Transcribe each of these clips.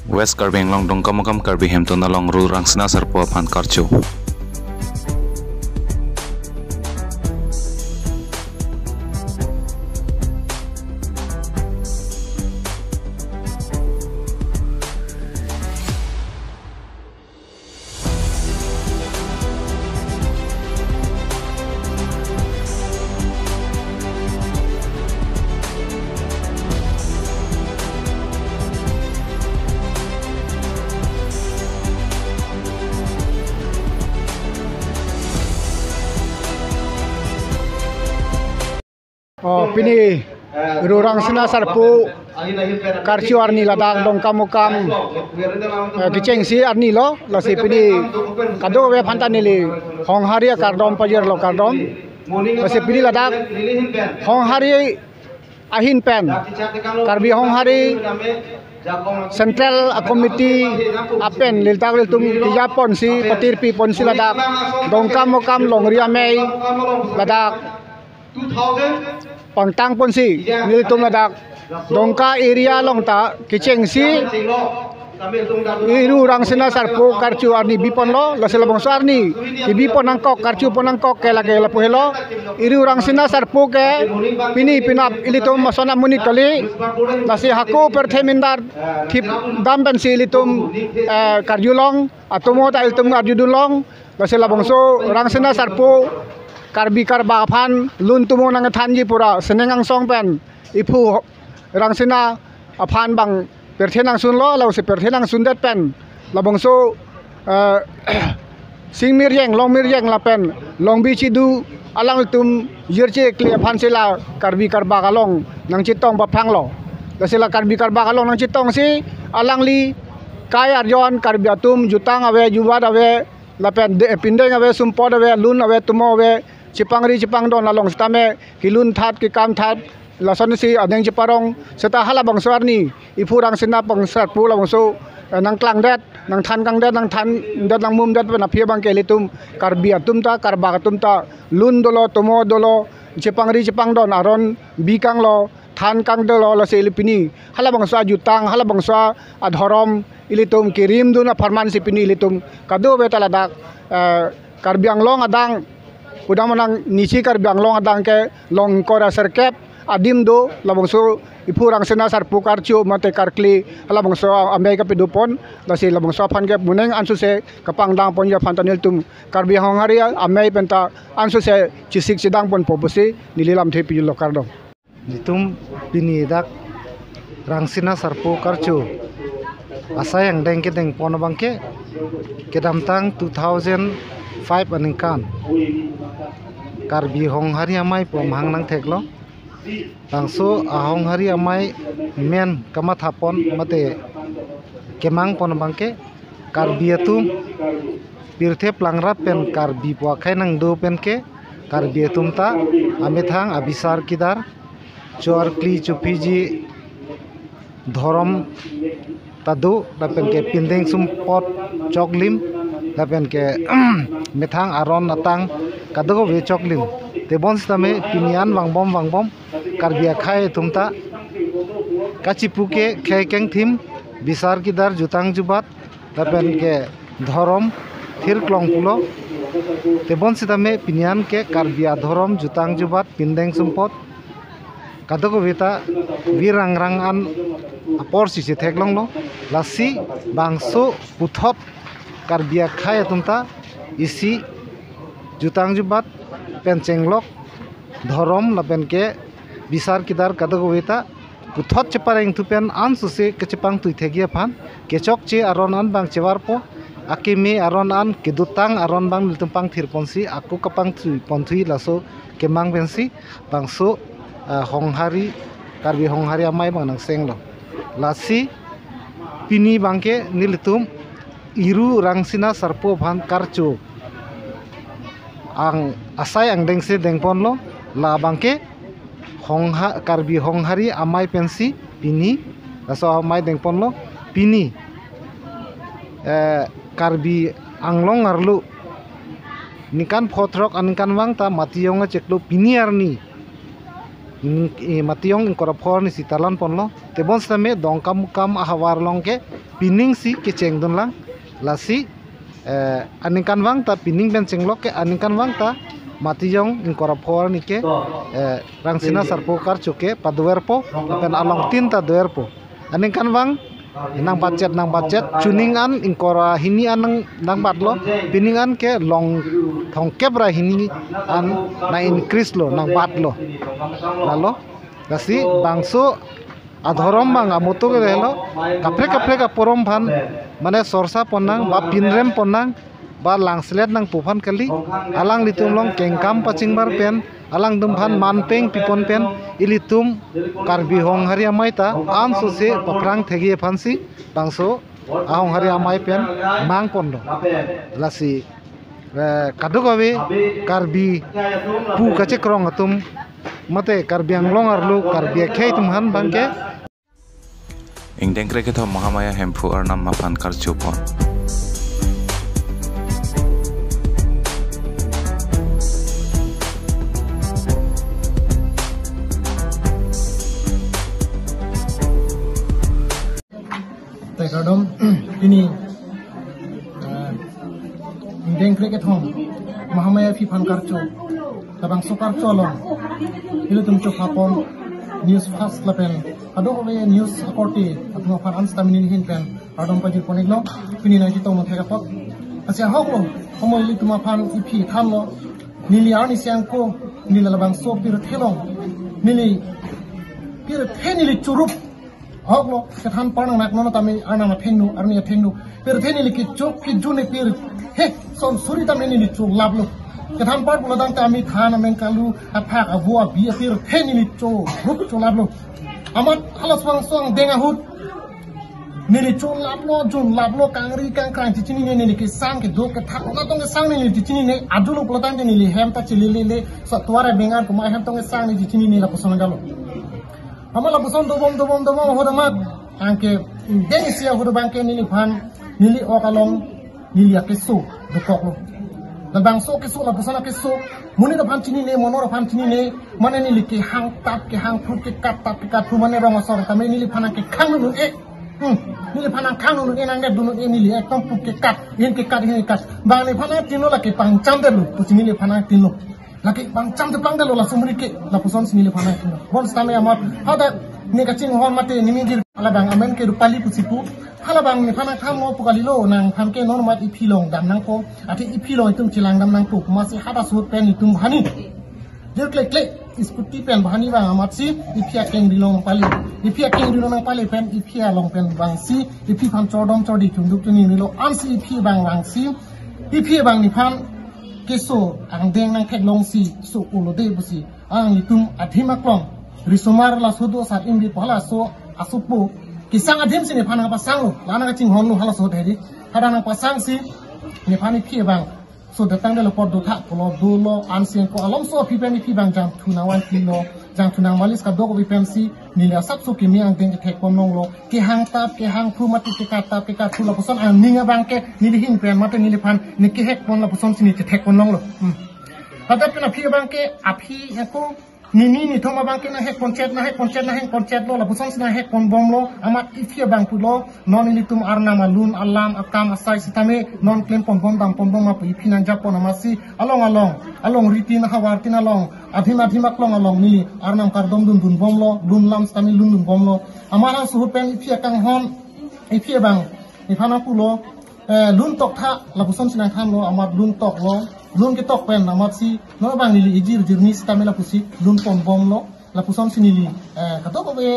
West Karbi Anglong Dongkamokam Karbi Hemtona Long Ru Rangsina Sarpo Pan Karchu. Pini rurang sina sarpu karchu arni ladak dongkamokam kicengsi arni lo lasi pini kado we pantanili hongharia kardom pajer lo kardom lasi pini ladak honghari ahin pen karbi honghari Central Committee apen liltag liltum tiga ponsi patirpi ponsi ladak dongkamokam longria mei ladak pangtang ponsi nilitum ladak dongka area longta kicengsi iru rang sina sarpo karchu arni bipon lo lasela bangso arni bipon angkok karchu ponangkok ke lage lapu helo iru rang sina sarpo ke pini pinap ilitum masona munikali lasi haku perthemindar thip dam pensi ilitum karjulong atomo ta ilitum arjudulong lasela bangso rang sina sarpo Karbi karba aphan lun tumo nang thanji pura senengang song pen ipu rangsina aphan bang perthenang sun lo lau se perthenang sundet pen labongso singmir yeng longmir yeng la pen longbi chidu alang tum yerche kli aphan sela karbi karba kalong nang chitong baphang lo lasela karbi karba kalong nang chitong si alang li kai arjon karbi atum jutang ave juwad ave la pen pindeng ave sumpod ave lun ave tumo ave Cipangri Cipang don lalong setame kilun that ki kam that lason si adeng ciparong seta hala bang suarni ifurang sina pang sat pu la bangso nang klang det nang than kang det nang than det nang mum det na phia bang ke litum karbi atum ta karba atum ta lun dolo tomo dolo Cipangri Cipang don aron bikang lo than kang dolo la se lipini hala bang sa jutang hala bang sa adhorom ilitum kirim duna farman si pini ilitum kado betala dak karbi anglong adang udang manang nisi karbi anglong adang ke long kora serkep adim do labongso ipurang sena sarpu karchu mate karkli labongso amerika pedupon lasi labongso phan ke muneng ansu se kapangdang ponja phantanil tum karbi honghari amei penta ansu se chisik sidang pon popusi nililam thepi lokardo nitum pini dak rangsina sarpu karchu asayang dengke deng ponabangke kedamtang 2005 aningkan Karbi honghari amai pomhang nang theklo tangso honghari amai men kamat hapon mate kemang pon bangke karbi atum pirthe plangrap pen karbi puakhai nang do pen ke karbi atum ta amethang abisar kidar chor kli chupiji dhorom tadu dapen ke pindeng sumpot choklim dapen ke methang aron atang kadogo we choklim tebon stame pinian wangbom karbia khai tumta kachipuke khai keng thim bisar kidar jutang jubat dapen ke dhorom thir klong pulo tebon stame pinian ke karbia dhorom jutang jubat pindeng sumpot kadogo weta wirangrang an apor si theklong lo lasi bangso puthot karbia khai tumta isi jutang jubat pencenglok dhorom lapen ke bisar kidar kadogo weta puthot chepareng tupen ansu se kechepang tui thegia phan kechok che aron an bang chewarpo akime aron an kedutang aron bang litumpang thirponsi aku kapang tui ponthui laso kemang pensi bangso honghari karbi honghari amai bang nang senglo lasi pini bangke nilitum iru rangsina sarpo phan karchu ang asai ang dengse dengpon lo la bangke karbi honghari amai pensi pini aso amai dengpon lo pini karbi anglong arlu nikan photrok anikan wang ta matiyong cheklo pini arni matiyong ingkora phor ni sitalan ponlo tebon stame dongkam kam ahawar longke pining si ke cheng don lang lasi aningkan wang ta pining ben chenglok ke aningkan wang ta mati jong in korapor ni ke rangsina sarpo kar chuke padwerpo pen along tin ta dwerpo aningkan wang nang budget tuning an in kora hini an nang batlo pining an ke long thong kebra hini an na increase lo nang batlo lalo lasi bangso adhorom bang amoto ke relo kapre ka porom phan mane sorsa ponang ba pinrem ponang ba langslet nang pufan kali alang litum long kengkam paching bar pen alang dum phan manpeng pipon pen ilitum karbi hong hari amaita am so se paprang thegi phansi bangso ahong hari amai pen mang pondo lasi kadugawe karbi pu kache krong atum mate karbiang long arlu karbi khei tum han bangke Ingdeng kreket ho Mahamaya hempu arnam mapan karchupon. Tekadom ini Ingdeng kreket ho Mahamaya fipan karcho tabang sokar colong ilu tum chopapon news fast lapen adong we news akorti atno fan anstamini hin pen adong pajir poniglo pini na jito mo thega pot asia hoklo homo ili tuma fan ipi thamlo nili ani siangko nila labang so pir thelong nili pir thenili churup hoklo kathan parang nak nono tami ana na phengnu arni phengnu pir thenili ki chok ki june pir he son suri tamni nili chuk lablo kathan part buladang tami thana menkalu aphak avua bi pir thenili chok rup chulablo amat alas wang song denga hut nili chon lablo jun lablo kangri kangkrang chichini ne nili ke sang ke dok ke thak na tong ke sang nili chichini ne adulu plotang nili hem ta chili le satwara bengar kuma hem tong ke sang nili chichini ne la poson galo amala poson dobom hodamat angke denisia hodabangke nili phan nili okalong nili akeso dokoklo dabang so ke so la posana ke so muni da phan chini ne monora phan chini ne mane nili ke hang tap ke hang phut ke kat tap ke kat phu mane rong asor tame nili phana ke khang nu e nili phana khang nu e nang ne dunu e nili ek tom phut ke kat bang ne phana tino la ke pang cham de lu puchi nili phana tino la ke pang cham de pang de lu la sumri ke la poson nili phana tino bon stame amat hada ne ka ching hon mate nimi gir ala bang amen ke rupali pusipu hala bang ni phana kham mo pukalilo nang pham ke normat ipilong dam nang ko ati ipilong itum chilang dam nang puk masi hada sut pen itum hani jer klek iskuti pen bahani bang amat si ipia keng dilong pali ipia keng dilong nang pali pen ipia long pen bang si ipi pham chodom chodi chunduk chuni nilo ansi ipi bang si ipi bang ni pham keso ang deng nang khek long si so ulo de busi ang itum adhima klong risumar la sodo sat imbi pala so asupu kisang adhim sini phana pasang lana ching honu hala so theri hadana pasang si ni phani phi bang so datang de por do tha polo do lo ansien ko alom so phi peni phi bang jam thuna wan kilo jang thuna malis ka dogo bi pensi ni la sap so ki mi ang deng ke konong lo ki hang tap ke hang phu mati ke ka tap ke ka thu la poson ang ninga bang ke ni li hin pen mate ni li phan ni ke hek kon la poson sini ke thek konong lo hada pena phi bang ke aphi ko ni thoma bang ke na hek koncet lo la puson sina hek kon bom lo amat ifia bang pulo non ilitum arna malun alam akam asai sitame non claim pom bom ma ifinan japon amasi along ritin hawartin along adhima klong along ni arnam kardom dun bom lo dun lam stami dun bom lo amara suhu pen ifia kang hon ifia bang ifana pulo lun tok tha la puson sina kham lo amat lun tok lo lun ke tok pen amat si no bang nili ijir jirni stamela pusi lun pom bom lo la puson sinili kato ko be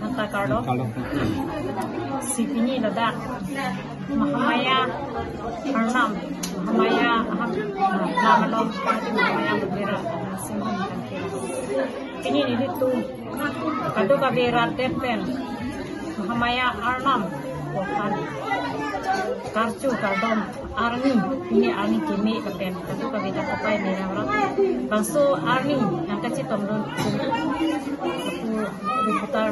kanta kardo sipini lada Mahamaya arnam Mahamaya namalom Mahamaya bera singham kini ni tu kato ka bera tepen Mahamaya arnam kokan karcu kardom arni ini arni kimi kapen kato ka beta kapai mera bangso arni yang kecil tomron aku diputar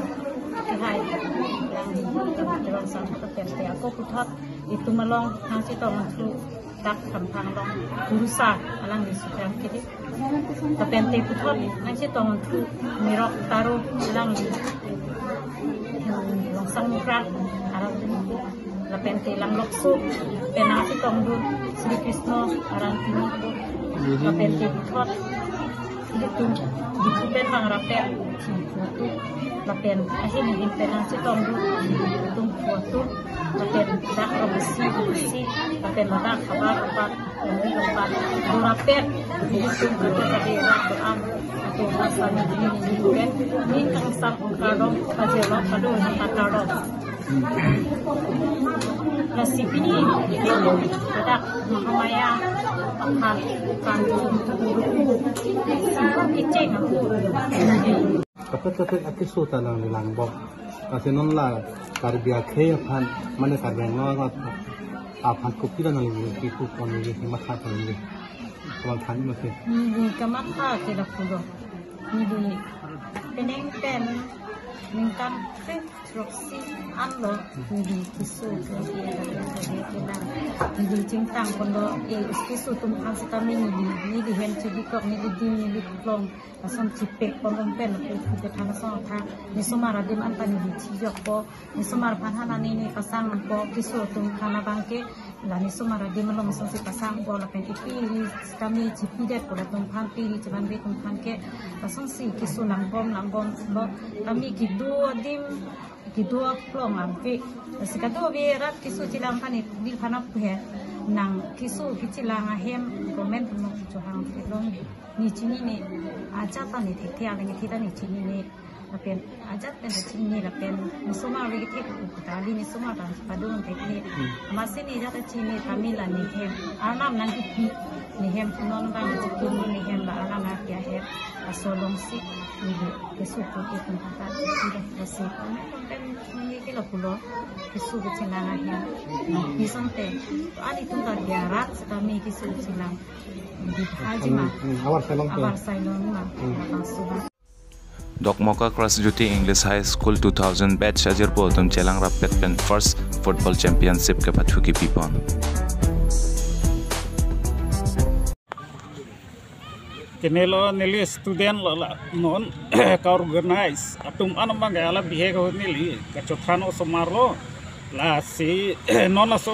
kehai yang jalan sama kapen aku putat itu melong yang situ masuk tak kampang long berusaha alang di sekitar kiri kapen te putat yang situ masuk merok taruh alang di long Sangkran arang tiniku lapen telang loksu penang tong du Sri Krishna arang tiniku lapen tibot itu dipen bang rapen suatu lapen asin din penang tong du itu suatu lapen dak robesi lapen dak kabar ini lompat rapen itu kata dia beram atau masalah ini kan ini kan sang kadang kajelah kado nampak kadang nasi ini ada Mahamaya akan kicing kapet aku suka lang bilang bok kasi non la karbia kaya pan mana karbia ngawa apa kopi dan lagi itu pun lagi makan lagi kawan kan masih ni kamata kita pulo ni peneng pen ningkan roksi anlo ni kisu ni cingtang kondo kisu tumkan sitami ni di hen cibikok ni di klong asam cipek pondong pen ke thang song tha ni sumara dim antani di cijok po ni sumar panhana ni pasang po kisu tumkan bangke la ni sumara dim lo masang si pasang po la pen ipi ni kami cipidet po la tumkan pi ni ciban be tumkan ke asam si kisu langbom lo kami kidu dim kedua plong ampe sekado berat kisu cilang kan di panap he nang kisu kicilang ahem komen no johang plong ni cini ni aja ta ni thek ala ni thida ni cini ni lapen aja pen cini lapen musuma ri thek kali ni suma dan padung thek ni masin ni jata cini tamila ni hem anam nang ki ni hem non bang cikin ni hem la anam na kya he asolong si ni kisu ko ke tempat tidak bersih ni kilo pulo kisu kecilang ahem ni sampai ani tunggal biarat kami kisu kecilang di haji mah awal sailong mah langsung Dok Moka Cross Duty English High School 2000 batch ajir po tum chelang rapet pen first football championship ke pathu ki pipon kenelo nili student la non ka organize atum anam bang ala bihe ko nili ka chothano somarlo la si non la so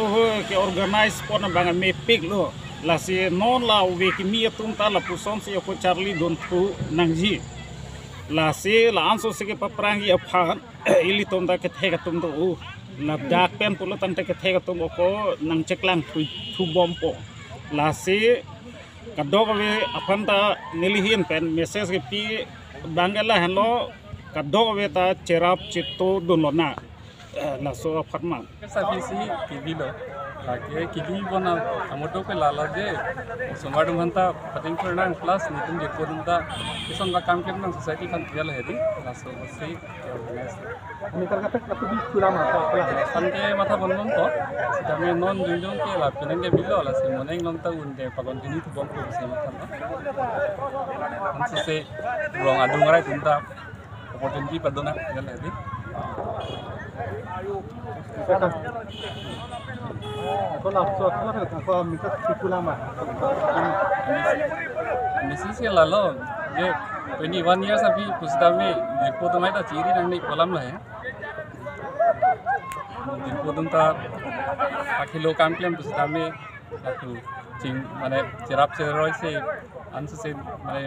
ke organize pon bang me pig lo la si non la we ki mi atum ta la puson si ko Charlie don thu nangji la si la anso se ke paprangi aphan ili tom da ke thega tum do la dak pen pulo tan te ke thega tum ko nang cheklang thu bompo la si kadok we apanta nilihin pen message ke pi bangala hello kadok we ta cherap chitto dunona la so apatma savisi tv lo lage kigi bona amoto ke lala je somadu manta pating pernang plus nitum je kodunda kisam da kam kerna society kan tial hedi la so basi organize ni kata kata di kurama san ke mata bonnon to kami non junjung ke la pinenge billo la se moneng non ta unde pagon tini tu bom ko se mata na se rong adung rai tunda opportunity padona tial hedi Misi lalu, je 21 years अभी कुछ दाम में दिलपो तो मैं तो चीरी रंगने कोलम ला है दिलपो तुम ता आखिर लोग काम के लिए कुछ दाम में aku cing mana cerap ceroy se anse se mana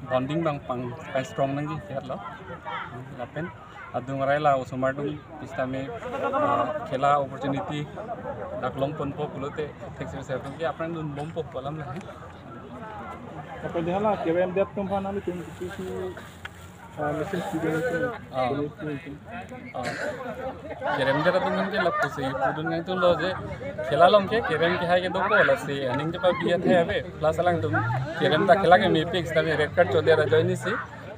bonding bang pang kai strong nangi fair lo lapen adung rai la usumardung pista me khela opportunity daklong pon po pulote texture se tum ki apran dun bom po kolam la hai apa dia lah KWM dia tumpan nami tum kisu mesin student kerem jara tum ke lakko se pudun ngai tum lo je khela lom ke kerem ke hai ke do ko la se aning je pa biya the ave plus alang tum kerem ta khela ke me pix ta me red card chode ra join si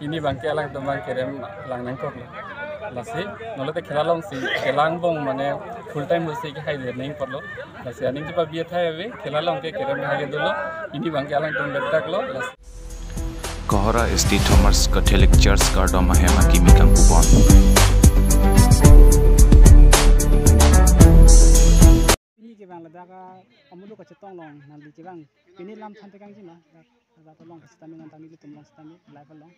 ini bang ke alang tum bang kerem lang nang ko la se nole te khela lom si kelang bong mane full time lo se ke hai de nahi parlo la se aning je pa biya the ave khela lom ke kerem hai ke do lo ini bang ke alang tum red card lo Kohora St. Thomas Catholic Church Kardoma Hema Kimikang Kupon Ini jebang ladaka amudu ka chetong long nali jebang pini lam than tekang jima da to long stami ngan tami litum long stami live long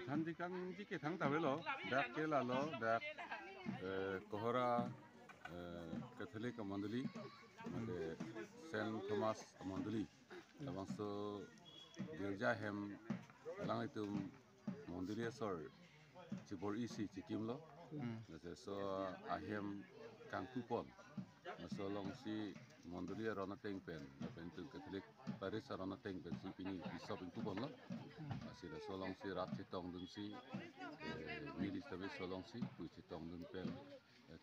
than tekang ji ke thang ta lo dak ke la lo dak Kohora Catholic Mandali, Saint Thomas Mandali, Lavanso Gerja Hem, Langitum Mandali Sor, Chibor Isi Chikimlo, so Ahem Kangkupon, Masolong si Mandali Ronateng Pen, Pentu Catholic Paris Ronateng Pen, Sipini, Bishop in Kupon, Asila Solong si Ratchitong Dunsi, Milis Tabi Solong si, Puchitong Dun Pen.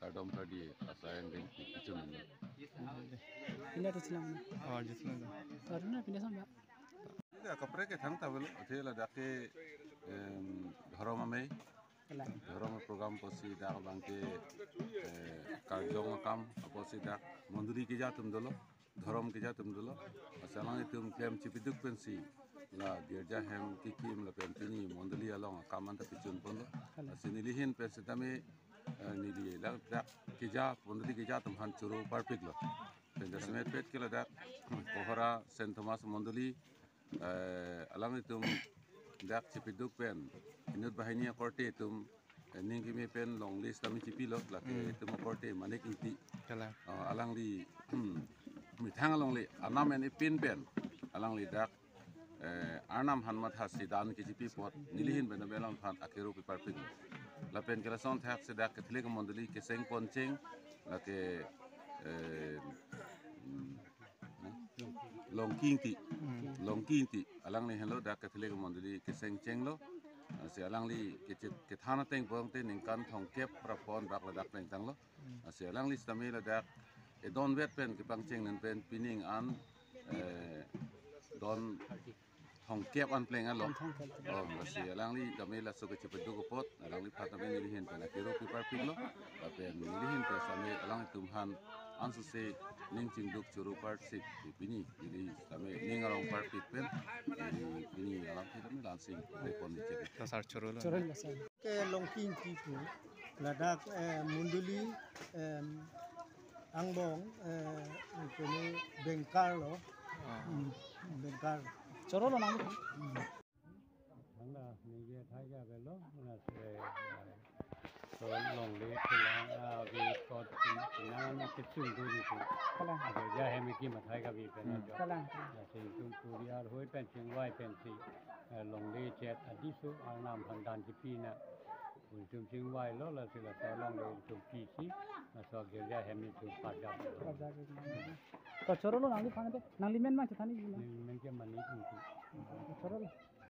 Kardom tadi asayan deng itu nanda. Pindah tu silang. Oh, gitu nanda. Karena pindah sampai. Ini kapre ke thang tabel, ada lah dake dharam amai, dharam program posi dak bangke karjong makam posi dak manduri kita tum dulu, dharam kita tum dulu. Asalang itu klaim cipiduk pensi. La gerja hem kikim la pentini manduli along kaman tapi cun pun. Asinilihin pensi tami nili la dak kija pondri kija tumhan churu perfect lo tenda semet pet kila dak Kohora Saint Thomas Mandali alang itum dak chipiduk pen inut bahini korte tum ningi me pen long list tami chipilo la ke tum korte manik inti alang li mithang along li anam en pin pen alang li dak arnam hanmat hasidan ki chipi pot nilihin ben belang phan akero pi perfect Lapen kala son thak sedak Catholic Mandali ke seng ponceng la ke longkinti alang ni hello dak Catholic Mandali ke seng ceng lo se alang li ke thana teng bong te ning kan thong kep prapon bak la dak teng tang lo se alang li stami la dak e don vet pen ke pang ceng nen pen pining an don Hong kep an pleng alo. Oh, masih alang li kami la suka cepat dua pot, alang li patah ben nilihin pen akiro pipar piglo, tapi nilihin pen sami alang tumhan ansu se ning cinduk curu part sik pini, jadi kami ning arong part pit pen, pini alang kita kami langsing repon di cek. Dasar curu lah. Corol lah. Ke longking tipu, ladak munduli angbong ini bengkar lo, bengkar. Corol lah namanya. Anda ni Thai ka belo na se so long le pulang vi kot na na kitchen do ni ko Kalang. ade ja he mi ki ma Thai ka vi pen jo Kalang. ya se tum puriar hoi pen ching wai pen si long le chet adisu anam handan ji pi na un tum ching wai lo la se la sa long le tum pi si na so ge ja he mi tum pa ja Kau corol lah namanya. Nang limen macam tadi. men ke mani tum Corol.